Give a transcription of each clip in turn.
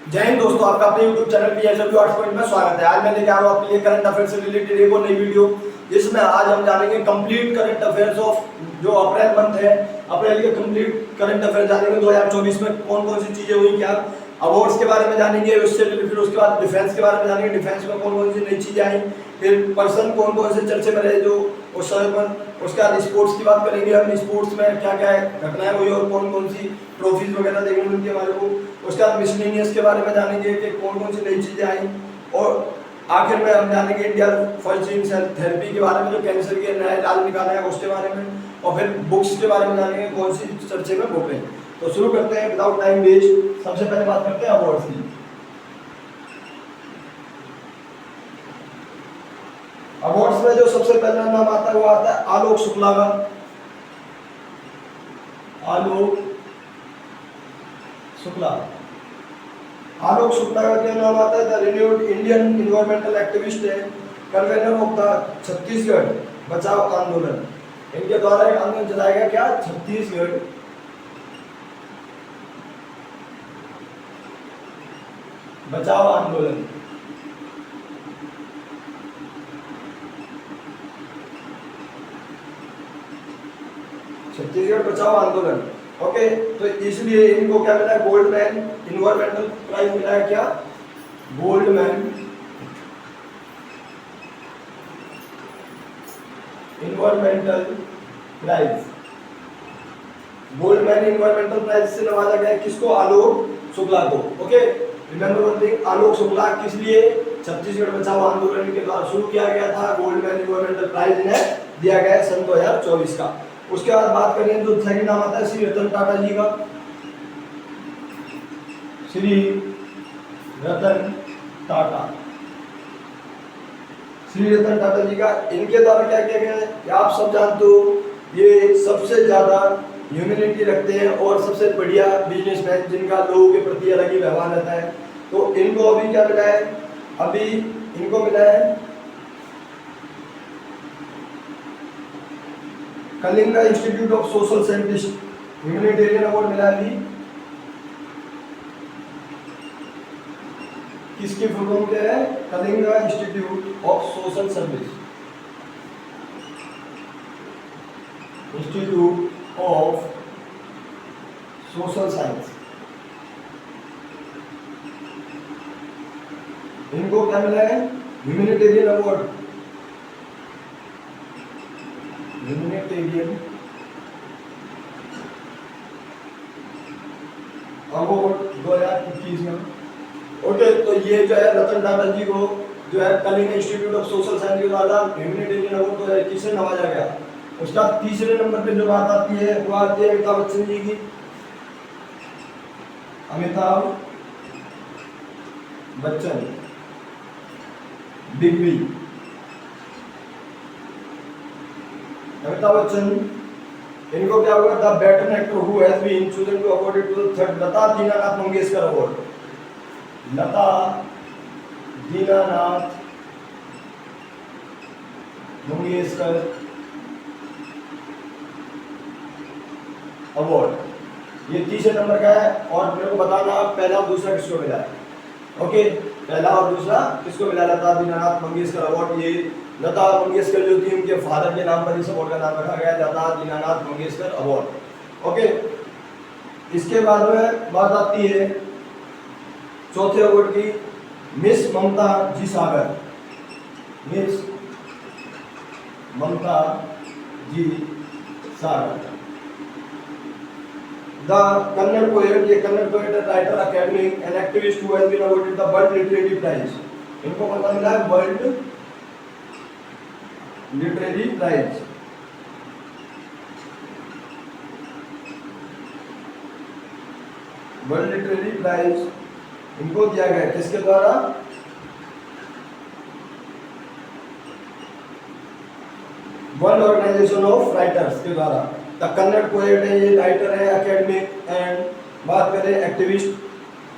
जय हिंद दोस्तों, आपका अपने YouTube चैनल PSW 8 पॉइंट में स्वागत है। आज मैं लेके आ रहा हूँ आपके लिए करंट अफेयर से रिलेटेड एक और नई वीडियो, जिसमें आज हम जानेंगे कंप्लीट करंट अफेयर्स ऑफ जो अप्रैल मंथ है। अप्रैल के कंप्लीट करंट अफेयर जानेंगे 2024 में कौन कौन सी चीजें हुई, क्या अवार्ड्स के बारे में जानेंगे, उससे फिर उसके बाद डिफेंस के बारे में जानेंगे, डिफेंस में कौन कौन सी नई चीजें आई, फिर पर्सन कौन कौन से चर्चे में रहे जो उस समय पर। उसके बाद स्पोर्ट्स की बात करेंगे, हम स्पोर्ट्स में क्या क्या घटनाएं हुई और कौन कौन सी ट्रॉफीज वगैरह देखने मिलती है हमारे को। उसके बाद मिसलेनियस के बारे में जानेंगे कि कौन कौन सी नई चीजें आई, और आखिर में हम जानेंगे इंडिया फर्स्ट जीन थेरेपी के बारे में, जो कैंसर के नए इलाज निकाला है उसके बारे में, और फिर बुक्स के बारे में जानेंगे कौन सी चर्चे में बुक है। तो शुरू करते हैं विदाउट टाइम वेस्ट। सबसे पहले बात करते हैं अवार्ड्स की। अवार्ड्स में जो सबसे पहला नाम आता है वो आता है आलोक शुक्ला का। आलोक शुक्ला का क्या नाम आता है? The renewed Indian environmental activist है, कन्वेनर ऑफ द छत्तीसगढ़ बचाओ आंदोलन। इनके द्वारा एक आंदोलन चलाया गया, क्या? छत्तीसगढ़ बचाओ आंदोलन। छत्तीसगढ़ बचाओ आंदोलन। ओके, तो इसलिए इनको क्या मिला है? गोल्डमैन इन्वायरमेंटल प्राइज मिला है। क्या? Goldman Environmental Prize. Goldman Environmental Prize से नवाजा गया किसको? आलोक शुक्ला को। Okay, remember one thing, Alok Shukla किस लिए? छत्तीसगढ़ बचाओ आंदोलन के द्वारा शुरू किया गया था। गोल्डमैन इन्वायरमेंटल प्राइज इन्हें दिया गया सन 2024 का। उसके बाद बात करें तो सेकंड नाम आता है श्री रतन टाटा जी का। श्री रतन टाटा, श्री रतन टाटा जी का। इनके द्वारा क्या किया गया है आप सब जानते हो, ये सबसे ज्यादा ह्यूमैनिटी रखते हैं और सबसे बढ़िया बिजनेसमैन, जिनका लोगों के प्रति अलग ही व्यवहार रहता है। तो इनको अभी क्या मिला है? अभी इनको मिला है Kalinga institute of social scientist humanitarian award मिला अभी। किसकी फुल फॉर्म क्या है? Kalinga institute of social service, institute of Social science. इनको क्या मिला है? ह्यूमैनिटेरियन अवार्ड, ह्यूमैनिटेरियन अवार्ड 2021 में। ओके, तो ये जो है रतन टाटा जी को जो है Kalinga Institute of Social Science के द्वारा ह्यूमैनिटेरियन अवार्ड 2021 से नवाजा गया। उसका तीसरे नंबर पे जो बात आती है वो आती है अमिताभ बच्चन जी की। Amitabh Bachchan, Big B. अमिताभ बच्चन, इनको क्या हुआ? The better actor who has been chosen to awarded to the third Lata Dinanath Mangeshkar award. Lata Dinanath Mangeshkar award, ये तीसरे नंबर का है। और मेरे को बताना पहला और दूसरा किसको मिला है। ओके, पहला और दूसरा किसको मिला? लता दीनानाथ मंगेशकर अवार्ड। ये लता मंगेशकर जो थी उनके फादर के नाम पर इस अवार्ड का नाम रखा गया, लता दीनानाथ मंगेशकर अवार्ड। ओके, इसके बाद में बात आती है चौथे अवार्ड की, miss Mamta ji Sagar. Miss Mamta ji Sagar, the Kannada poet, ये Kannada poet, writer, academic and activist who has been awarded the world literary prize. इनको पता मिला है world literary prize. World literary prize इनको दिया गया किसके द्वारा? वर्ल्ड ऑर्गेनाइजेशन ऑफ राइटर्स के द्वारा। द कन्नड़ पोएट है, ये राइटर है, एकेडमिक एंड बात करें एक्टिविस्ट।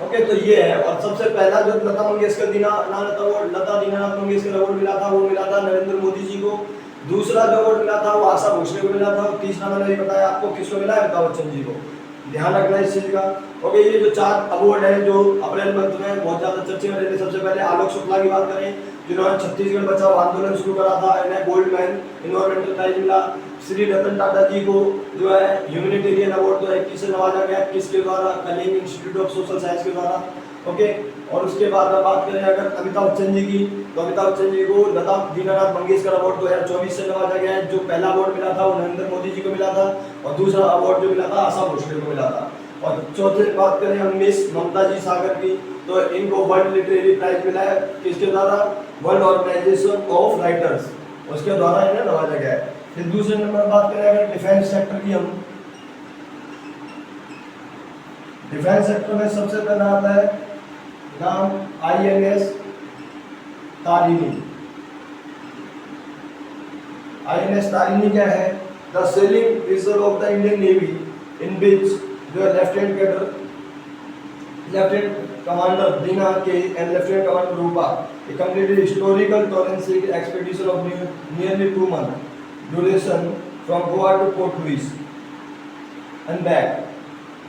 ओके, तो ये है। और सबसे पहला जो लता मंगेशकर लता दीनानाथ मंगेशकर अवार्ड मिला था वो मिला था नरेंद्र मोदी जी को। दूसरा जो अवार्ड मिला था वो आशा भोसले को मिला था। और तीसरा मैंने ये बताया आपको किसको मिला है? अमिताभ बच्चन जी को। ध्यान रखना इस चीज का। ओके, ये जो 4 अवार्ड है जो अप्रैल मंथ में बहुत ज्यादा चर्चे में रहते, सबसे पहले आलोक शुक्ला की बात करें जिन्होंने छत्तीसगढ़ बचाओ आंदोलन शुरू करा था, इन्हें गोल्ड मैन इन्वायरमेंटल प्राइज मिला। श्री रतन टाटा जी को जो है ह्यूमैनिटेरियन अवार्ड 2021 से नवाजा गया, किसके द्वारा? Kalinga Institute of Social Science के द्वारा। ओके, और उसके बाद में बात करें अगर अमिताभ बच्चन जी की, तो अमिताभ बच्चन जी को लता दीनानाथ मंगेशकर अवार्ड 2024 से नवाजा गया है। जो पहला अवार्ड मिला था वो नरेंद्र मोदी जी को मिला था, और दूसरा अवार्ड जो मिला था आशा भोसले को मिला था। और चौथे बात करें हम मिस ममता जी सागर की, तो इनको वर्ल्ड लिटरेरी प्राइज मिला है, किसके द्वारा? वर्ल्ड ऑर्गेनाइजेशन ऑफ राइटर्स, उसके द्वारा इन्हें नवाजा गया है। फिर दूसरे नंबर बात करें अगर डिफेंस सेक्टर की, हम डिफेंस सेक्टर में सबसे पहला आता है नाम INS तारिणी। INS तारिणी क्या है? The sailing reserve of the Indian navy in which जो है lieutenant commander Dina K and lieutenant commander Roopa completed historical forensic expedition of nearly 2 months duration from Goa to Port Louis and back।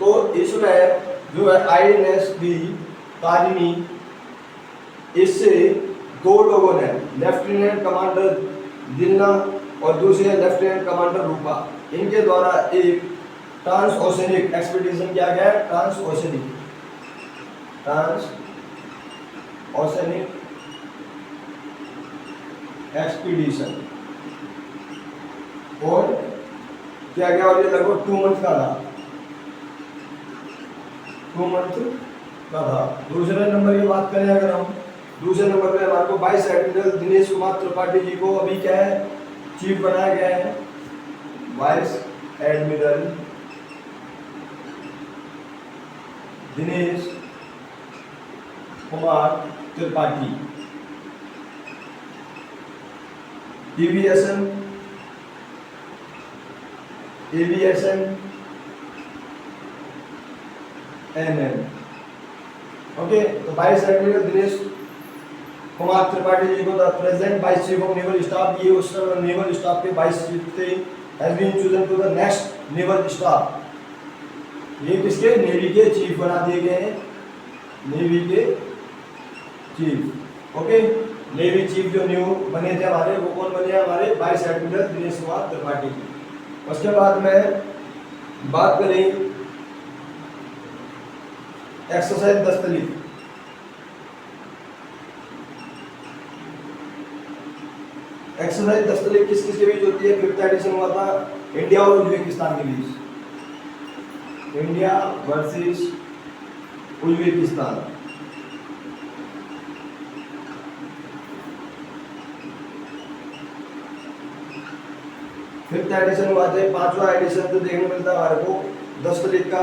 तो इसमें जो है INS Tarini, इससे 2 लोगों ने, lieutenant commander दिन्ना और दूसरे लेफ्टिनेंट कमांडर रूपा, इनके द्वारा एक ट्रांस ओशनिक एक्सपीडिशन किया गया है। ट्रांस ओशनिक एक्सपीडिशन और किया गया, और ये लगभग 2 मंथ का था, 2 मंथ का था। दूसरे नंबर की बात करें अगर हम, दूसरे नंबर पे हमारे को वाइस एडमिरल दिनेश कुमार त्रिपाठी जी को अभी क्या है? चीफ बनाया गया है, vice admiral Dinesh Kumar Tripathi. Aviation NN। Okay, तो वाइस एडमिरल दिनेश कुमार त्रिपाठी जी को the present vice chief of naval staff, ये उस समय नेवल स्टाफ के वाइस चीफ थे, has been chosen to the next naval staff. ये किसके? नेवी के चीफ बना दिए गए हैं, नेवी के चीफ। ओके, नेवी चीफ जो न्यू बने थे हमारे, वो कौन बने हैं? हमारे वाइस एडमिरल दिनेश कुमार त्रिपाठी जी। उसके बाद में बात करें एक्सरसाइज 10 तारीख। एक्सरसाइज 10 तारीख किस किस के बीच होती है? 5th एडिशन हुआ था इंडिया और उज्बेकिस्तान के बीच, India versus Uzbekistan. Fifth edition हुआ था, 5वां एडिशन तो देखने मिलता है हमारे को 10 तारीख का।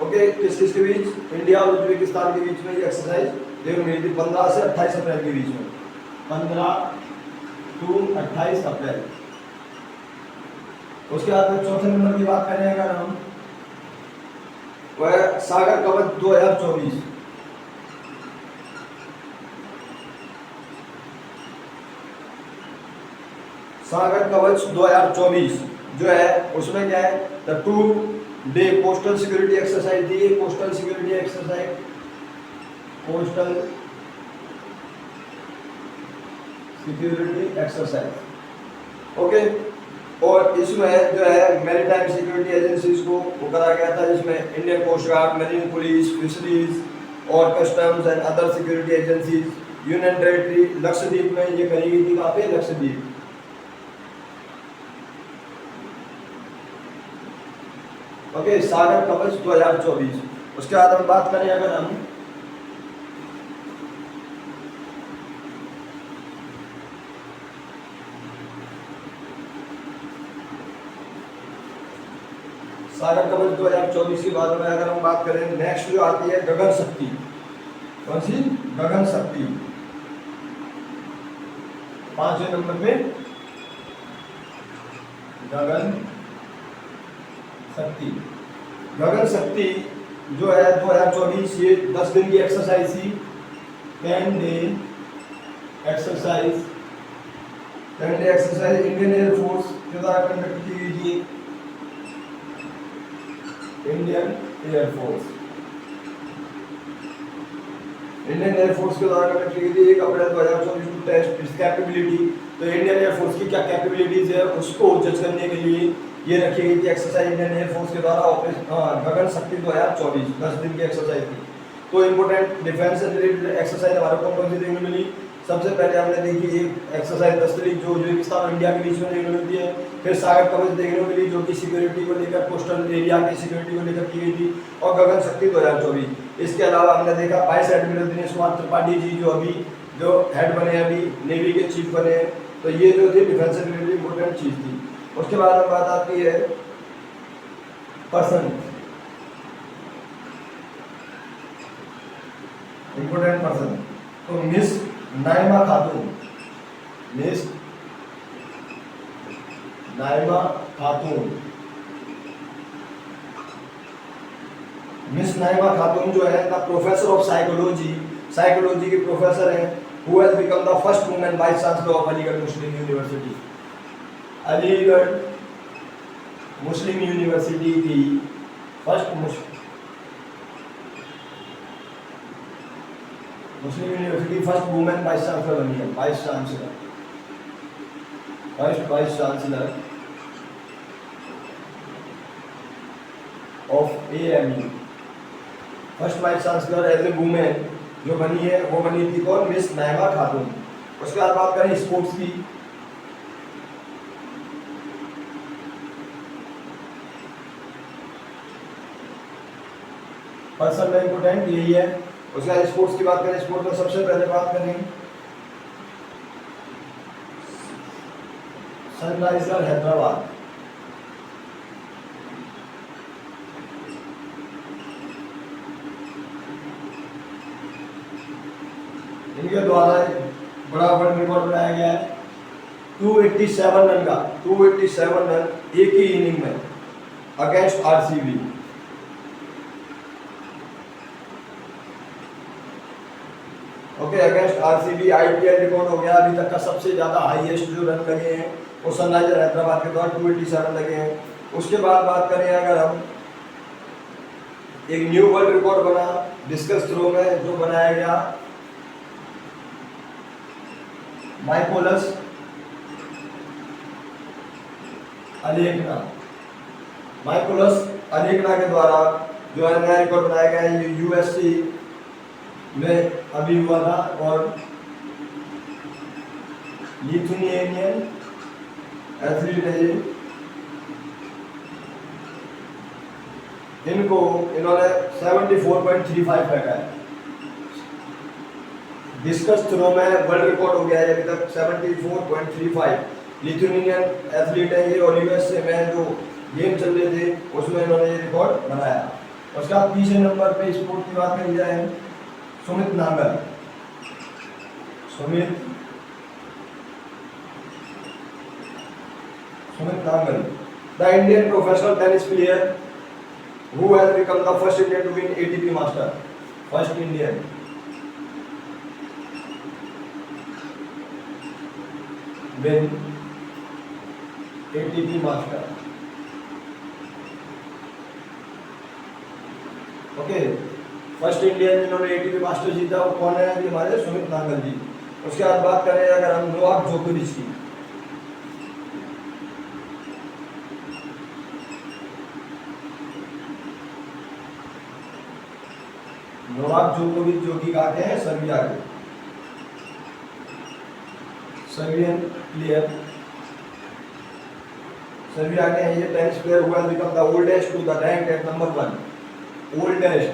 ओके, किस किस के बीच? इंडिया और उज्बेकिस्तान के बीच में ये एक्सरसाइज देखने मिली थी 15 से 28 अप्रैल के बीच में, 15 to 28 अप्रैल। उसके बाद में चौथे नंबर की बात करें अगर हम, वह सागर कवच 2024। सागर कवच 2024 जो है उसमें क्या है? The 2-day coastal security exercise दी है, coastal security exercise, coastal security exercise. Okay, और इसमें जो है मैरीटाइम सिक्योरिटी एजेंसीज को वो करा गया था, जिसमें Indian coast guard, marine police, fisheries और customs and other security agencies. Union territory Lakshadweep में ये करी गई थी, कहाँ पे? लक्षद्वीप। ओके, सागर कवच 2024। उसके बाद हम बात करें अगर हम सागर कवच 2024 के बाद में अगर हम बात करें, नेक्स्ट जो आती है गगन शक्ति। कौन सी? गगन शक्ति। 5वें नंबर पे गगन शक्ति। गगन शक्ति जो है 2024, ये 10 दिन की एक्सरसाइज थी, 10 day exercise. 10 day exercise Indian air force के द्वारा कंडक्ट की गई थी, इंडियन एयरफोर्स। इंडियन एयरफोर्स के द्वारा कंडक्ट की गई 1 अप्रैल 2024 को टेस्ट इस कैपेबिलिटी। तो इंडियन एयरफोर्स की क्या कैपेबिलिटीज है उसको जज करने के लिए ये रखी गई थी एक्सरसाइज इंडियन एयरफोर्स के द्वारा ऑपरेशन गगन शक्ति 2024 10 दिन की एक्सरसाइज थी। तो इंपोर्टेंट डिफेंस से रिलेटेड एक्सरसाइज हमारे को कौन सी देखने मिली? सबसे पहले हमने देखी एक एक्सरसाइज 10 तारीख जो उज्बेकिस्तान और इंडिया के बीच में देखने मिलती है। फिर सागर कवच देखने को मिली जो कि सिक्योरिटी को लेकर कोस्टल एरिया की सिक्योरिटी को लेकर की गई थी, और गगन शक्ति 2024। इसके अलावा हमने देखा वाइस एडमिरल दिनेश कुमार त्रिपाठी जी जो अभी जो हेड बने हैं, अभी नेवी के चीफ बने हैं। तो ये जो थी डिफेंस से रिलेटेड इंपोर्टेंट चीज थी। उसके बाद बात आती है पर्सन, इंपोर्टेंट पर्सन। तो miss Naima Khatoon, miss Naima Khatoon, miss Naima Khatoon जो है the professor of psychology, psychology के प्रोफेसर हैं, who has become the first women vice chancellor of Aligarh Muslim university. Aligarh Muslim university की first Muslim university first women vice chancellor बनी है, vice chancellor, first vice chancellor of AMU, first vice chancellor as a women जो बनी है वो बनी थी कौन? मिस नाइमा खातून। उसके बाद बात करें स्पोर्ट्स की। पर्सन में इंपोर्टेंट यही है। उसके बाद स्पोर्ट्स की बात करें, स्पोर्ट्स में सबसे पहले बात करें सनराइजर हैदराबाद। इनके द्वारा बड़ा वर्ल्ड रिकॉर्ड बनाया गया है 287 रन का, 287 रन एक ही इनिंग में against RCB। Okay, against RCB IPL record हो गया अभी तक का सबसे ज्यादा हाईएस्ट जो रन लगे हैं वो सनराइजर हैदराबाद के द्वारा 287 लगे हैं। उसके बाद बात करें अगर हम, एक न्यू वर्ल्ड रिकॉर्ड बना डिस्कस थ्रो में जो बनाया गया माइकोलस अलेकना, माइकोलस अलेकना के द्वारा जो है नया रिकॉर्ड बनाया गया है। USC में अभी हुआ था और लिथुनियन एथलीट है ये, इनको इन्होंने 74.35 फेंका है। डिस्कस थ्रो में वर्ल्ड रिकॉर्ड हो गया है अभी तक 74.35। लिथुनियन एथलीट है ये और USA में जो गेम चल रहे थे उसमें इन्होंने ये रिकॉर्ड बनाया। उसके बाद तीसरे नंबर पे स्पोर्ट की बात करी जाए Sumit Nagal, Sumit Nagal the Indian professional tennis player who has become the first Indian to win ATP master, first Indian win ATP master. Okay, first Indian जिन्होंने ATP मास्टर जीता वो कौन है? ये हमारे सुमित नागल जी। उसके बाद बात करें अगर हम नोवाक जोकोविच की, नोवाक जोकोविच जो कि कहते हैं सर्बिया के, सर्बियन प्लेयर, सर्बिया के हैं ये tennis player who become the oldest to the rank at number 1, oldest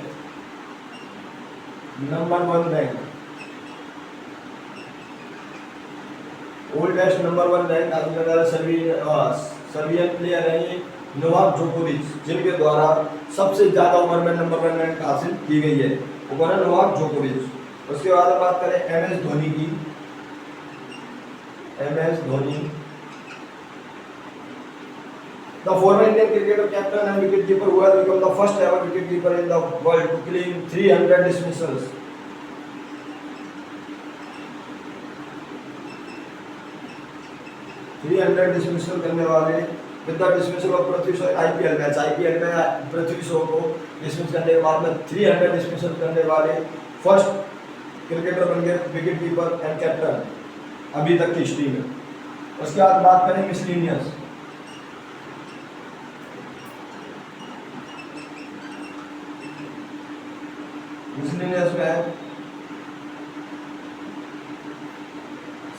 number 1 rank, oldest number 1 rank हासिल करने वाला सर्बियन प्लेयर है ये नोवाक जोकोविच, जिनके द्वारा सबसे ज्यादा उम्र में नंबर 1 रैंक हासिल की गई है, वो कौन है? नोवाक जोकोविच। उसके बाद बात करें MS धोनी की, MS Dhoni the former Indian cricketer captain and wicketkeeper who has become the first ever wicketkeeper in the world to claim 300 dismissals, 300 dismissal करने वाले with the dismissal of Prithvi Shaw IPL match, IPL में पृथ्वी शॉ को डिसमिस करने के बाद में 300 dismissal करने वाले फर्स्ट क्रिकेटर बन गए, विकेट कीपर एंड कैप्टन अभी तक की हिस्ट्री में। उसके बाद बात करें मिसलिनियस। मिसलिनियस में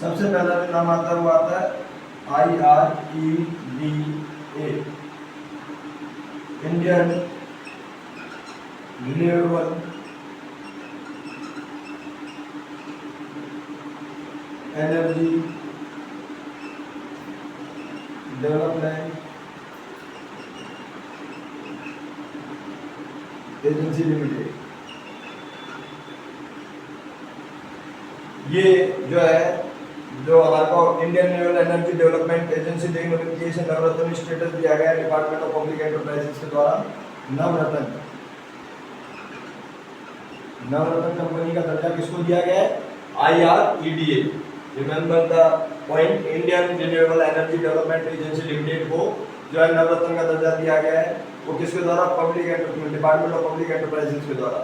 सबसे पहला जो नाम आता है वो आता है IREDA, Indian renewable energy development agency limited. ये जो है, जो हमारे को Indian renewable energy development agency dignification Navratna status दिया गया है डिपार्टमेंट ऑफ पब्लिक एंटरप्राइजेस के द्वारा। नवरत्न कंपनी का दर्जा किसको दिया गया है? IREDA। Remember the point, Indian renewable energy development agency limited को जो है नवरत्न का दर्जा दिया गया है, वो किसके द्वारा? Public enterprise department of public enterprises के द्वारा।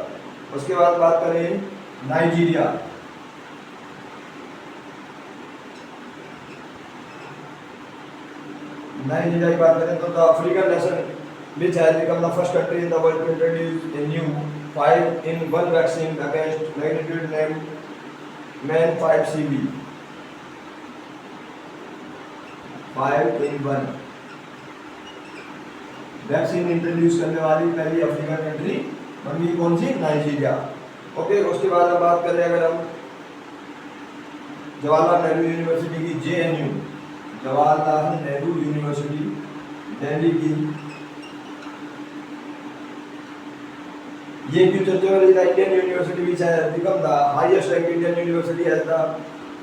उसके बाद बात करें नाइजीरिया। नाइजीरिया की बात करें तो the African nation which has become the first country in the world to introduce a new 5-in-1 vaccine against magnitude named MAN5CB। 5-in-1 vaccine introduce करने वाली पहली अफ्रीकन कंट्री बन गई कौन सी? नाइजीरिया। ओके, उसके बाद हम बात करें अगर हम जवाहरलाल नेहरू यूनिवर्सिटी की JNU, जवाहरलाल नेहरू यूनिवर्सिटी दिल्ली की, ये क्यों चर्चा वाली? Indian university which has become the highest rank Indian university as the,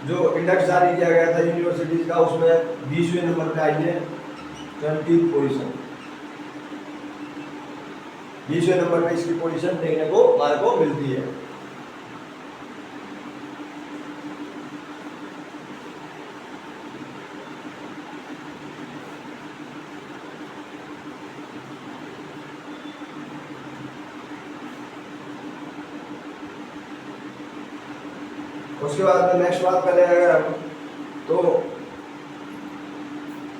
जो इंडेक्स जारी किया गया था यूनिवर्सिटीज का, उसमें 20वें नंबर पे आई है, 20th पोजीशन। 20वें नंबर पे इसकी पोजीशन देखने को हमारे को मिलती है। उसके बाद में नेक्स्ट बात करें अगर हम, तो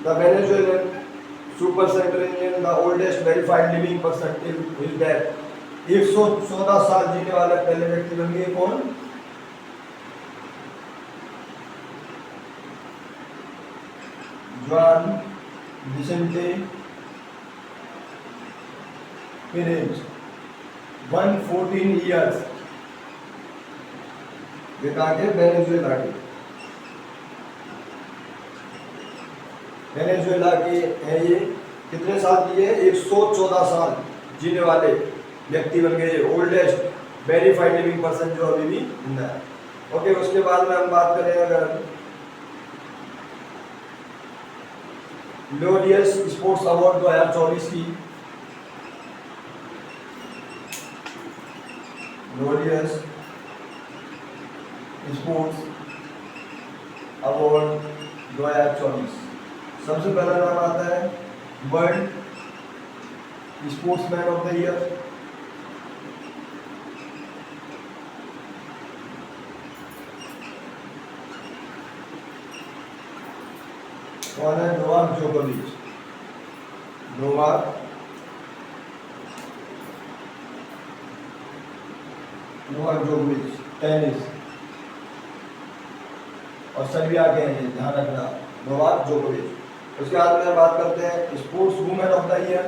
the Venezuelan super Centurion, the oldest verified living person is dead. 114 साल जीने वाले पहले व्यक्ति बन गए कौन? जुआन विसेंटे पेरेज, 114 ईयर्स। ये कहाँ के? वेनेजुएला के। वेनेजुएला के हैं ये। कितने साल जिए? 114 साल जीने वाले व्यक्ति बन गए, ओल्डेस्ट वेरीफाइड लिविंग पर्सन जो अभी भी जिंदा है। ओके, उसके बाद में हम बात करें अगर ग्लोरियस स्पोर्ट्स अवार्ड 2024 की, ग्लोरियस स्पोर्ट्स अवार्ड 2024, सबसे पहला नाम आता है world sportsman of the year, कौन है? नोवाक जोकोविच। नोवाक जोकोविच, टेनिस और सर्बिया के हैं, ध्यान रखना, नोवाक जोकोविच। उसके बाद में बात करते हैं sports women of the year.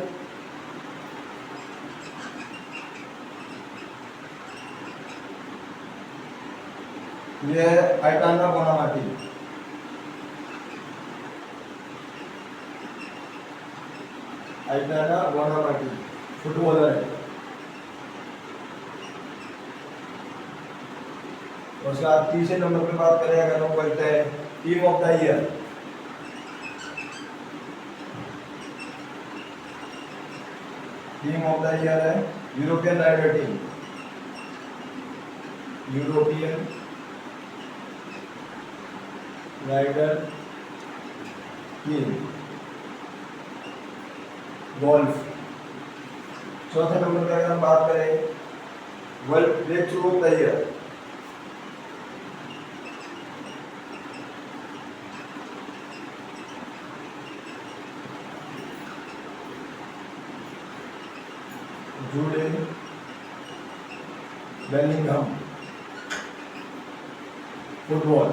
ये है आइटाना बोनामाटी। आइटाना बोनामाटी फुटबॉलर है। उसके बाद तीसरे नंबर पे बात करें अगर हम बोलते हैं team of the year, team of the year है European Ryder team, European Ryder team. Golf. चौथे नंबर पर अगर हम बात करें world breakthrough of the year, Jude Bellingham football.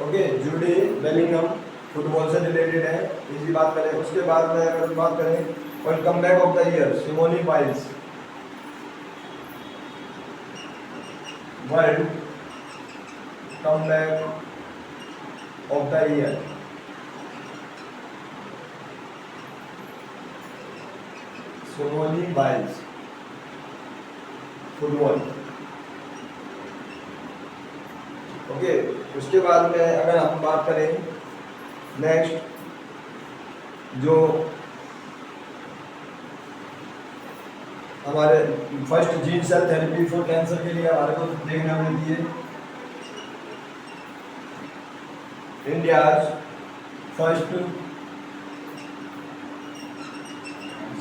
Okay, Jude Bellingham football से रिलेटेड है, इसकी बात करें। उसके बाद में अगर बात करें world comeback of the year, Simoni Biles. World comeback of the year, Simoni Biles football. Okay, उसके बाद में अगर हम बात करें नेक्स्ट, जो हमारे first gene cell therapy for cancer के लिए हमारे को देखने मिलती है, India's first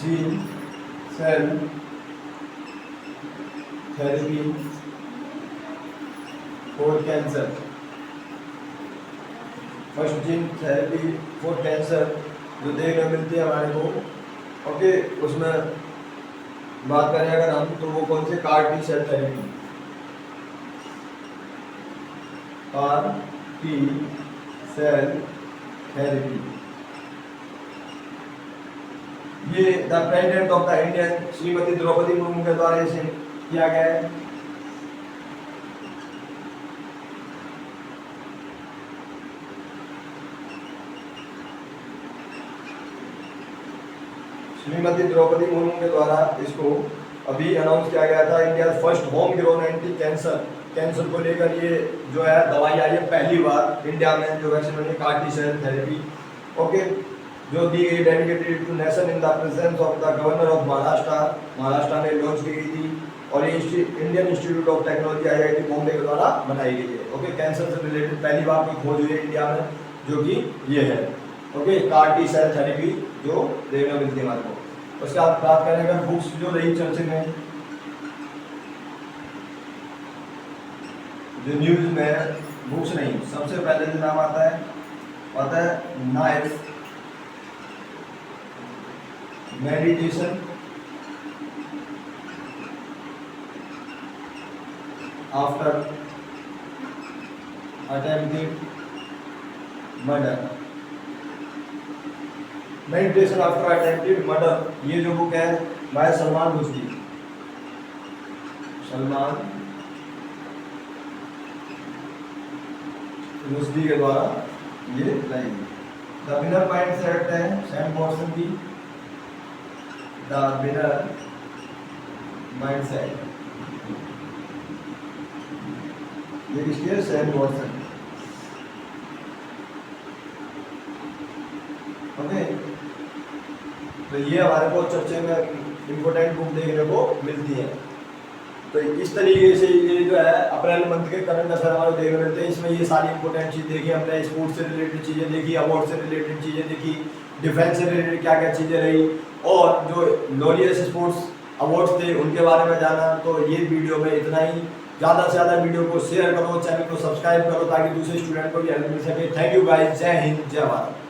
gene cell therapy for cancer. First gene therapy for cancer जो देखने मिलती है हमारे को। ओके, उसमें बात करें अगर हम तो वो कौन से car T cell therapy, car T cell therapy. ये the president of the Indian Shrimati Draupadi Murmu के द्वारा इसे किया गया है। श्रीमती द्रौपदी मुर्मू के द्वारा इसको अभी अनाउंस किया गया था, India first home grown anti cancer को लेकर ये जो है दवाई आई है पहली बार इंडिया में, जो वैक्सीन बनी CAR T cell therapy. Okay, जो दी गई dedicated to nation in the presence of the governor of Maharashtra में लॉन्च की गई थी, और ये Indian Institute of Technology IIT Bombay के द्वारा बनाई गई है। ओके, कैंसर से रिलेटेड पहली बार कोई खोज हुई है इंडिया में, जो कि ये है। Okay, CAR T cell therapy जो देखने मिलती है हमारे को। उसके बाद बात करें अगर बुक्स जो रही चर्चा में, जो न्यूज में बुक्स नहीं, सबसे पहले जो नाम आता है knife meditation after attempted murder. Meditation after attempted murder, ये जो बुक है बाय सलमान रुश्दी के द्वारा ये लाई गई। द विनर माइंड सेट है सैम वॉटसन की, द विनर माइंड सेट, ये किसकी है? Sam Watson. ओके, तो ये हमारे को चर्चे में इम्पोर्टेंट बुक देखने को मिलती है। तो इस तरीके से ये जो है अप्रैल मंथ के करंट अफेयर हमारे देखने मिलते हैं। इसमें ये सारी इंपॉर्टेंट चीज़ देखी हमने, स्पोर्ट्स से रिलेटेड चीज़ें देखी, अवार्ड से रिलेटेड चीज़ें देखी, डिफेंस से रिलेटेड क्या क्या चीज़ें रही, और जो लॉरियस स्पोर्ट्स अवार्ड्स थे उनके बारे में जाना। तो ये वीडियो में इतना ही। ज़्यादा से ज़्यादा वीडियो को शेयर करो, चैनल को सब्सक्राइब करो, ताकि दूसरे स्टूडेंट को भी हेल्प मिल सके। थैंक यू गाइस, जय हिंद, जय भारत।